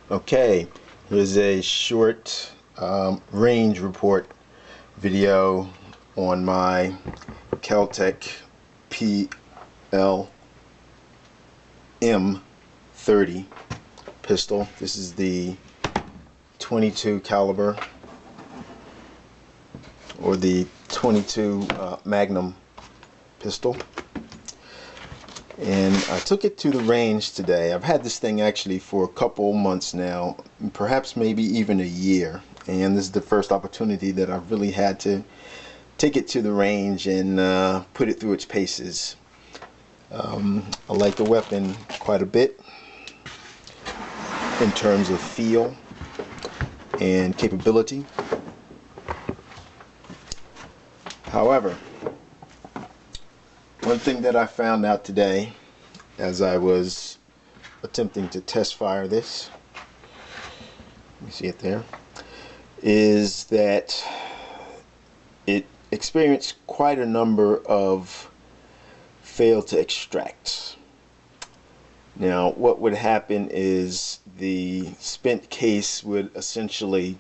Okay, here's a short range report video on my Kel-Tec PMR-30 pistol. This is the 22 caliber or the 22 Magnum pistol. And I took it to the range today. I've had this thing actually for a couple months now, perhaps maybe even a year. And this is the first opportunity that I've really had to take it to the range and put it through its paces. I like the weapon quite a bit in terms of feel and capability. However, one thing that I found out today as I was attempting to test fire this, you see it there, is that it experienced quite a number of fail to extracts. Now what would happen is the spent case would essentially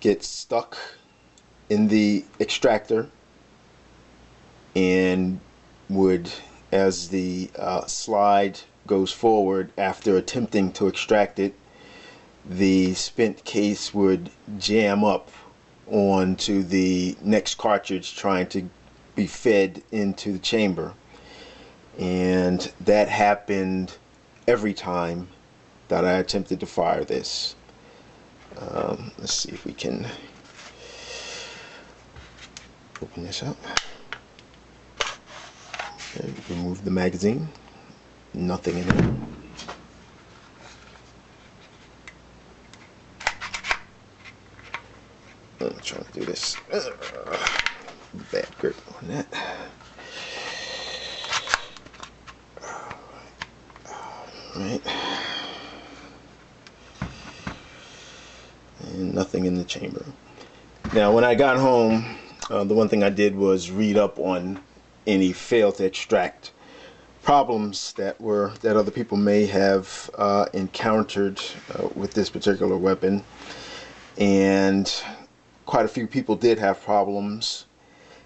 get stuck in the extractor and would, as the slide goes forward after attempting to extract it, the spent case would jam up onto the next cartridge trying to be fed into the chamber. And that happened every time that I attempted to fire this. Let's see if we can open this up. Okay, remove the magazine. Nothing in it. I'm trying to do this. Bad grip on that. Alright. And nothing in the chamber. Now when I got home, the one thing I did was read up on any fail to extract problems that other people may have encountered with this particular weapon, and quite a few people did have problems.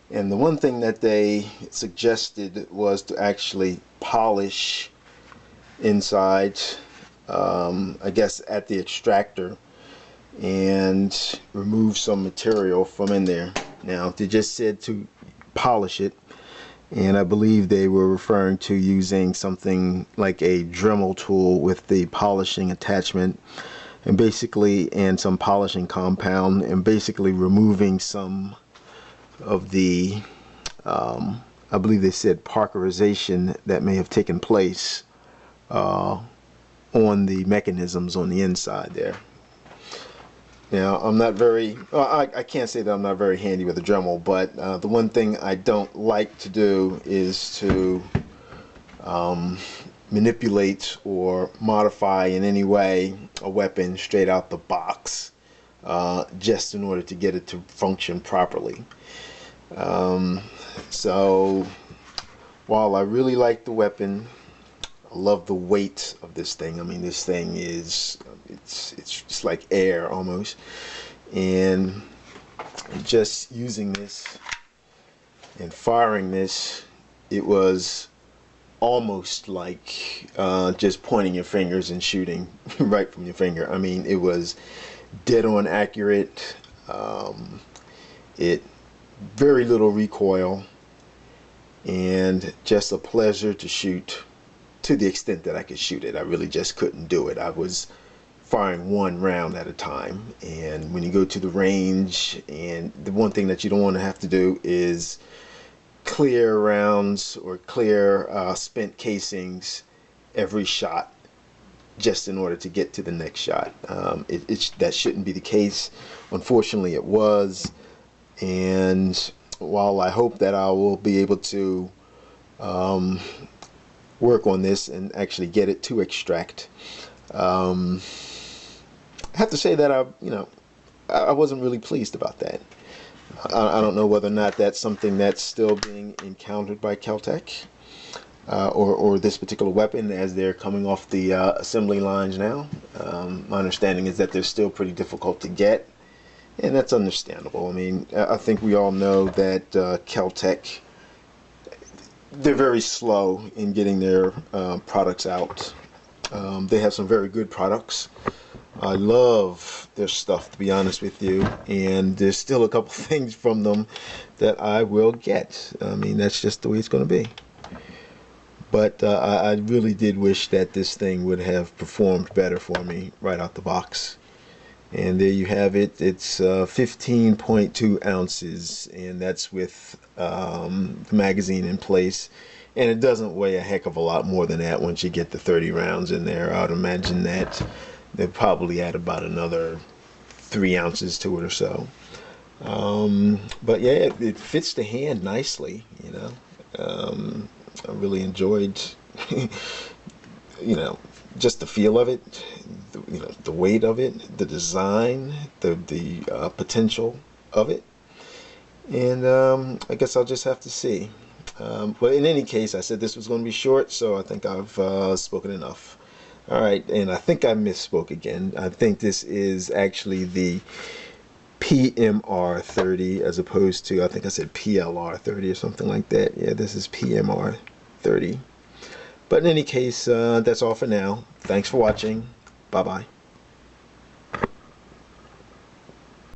And the one thing that they suggested was to actually polish inside, I guess at the extractor, and remove some material from in there. Now they just said to polish it, and I believe they were referring to using something like a Dremel tool with the polishing attachment, and basically, and some polishing compound, and basically removing some of the I believe they said parkerization that may have taken place on the mechanisms on the inside there. Now I'm not very, I can't say that I'm not very handy with a Dremel, but the one thing I don't like to do is to manipulate or modify in any way a weapon straight out the box just in order to get it to function properly. So while I really like the weapon, I love the weight of this thing. I mean, this thing is, it's just like air almost. And just using this and firing this, it was almost like just pointing your fingers and shooting right from your finger. I mean, it was dead on accurate. It very little recoil, and just a pleasure to shoot to the extent that I could shoot it. I really just couldn't do it. I was firing one round at a time, and when you go to the range, and the one thing that you don't want to have to do is clear rounds or clear spent casings every shot just in order to get to the next shot. That shouldn't be the case. Unfortunately it was, and while I hope that I will be able to work on this and actually get it to extract, I have to say that I wasn't really pleased about that. I don't know whether or not that's something that's still being encountered by Kel-Tec. or this particular weapon, as they're coming off the assembly lines now. My understanding is that they're still pretty difficult to get, and that's understandable. I mean, I think we all know that Kel-Tec, they're very slow in getting their products out. They have some very good products. I love their stuff, to be honest with you, and there's still a couple things from them that I will get. I mean, that's just the way it's going to be. But I really did wish that this thing would have performed better for me right out the box. And there you have it. It's 15.2 ounces, and that's with the magazine in place. And it doesn't weigh a heck of a lot more than that once you get the 30 rounds in there. I would imagine that they'll probably add about another 3 ounces to it or so. But yeah, it fits the hand nicely, you know. I really enjoyed, you know, just the feel of it, the weight of it, the design, the potential of it. And I guess I'll just have to see. But in any case, I said this was going to be short, so I think I've spoken enough. All right, and I think I misspoke again. I think this is actually the PMR-30 as opposed to, I think I said PLR-30 or something like that. Yeah, this is PMR-30. But in any case, that's all for now. Thanks for watching. Bye-bye.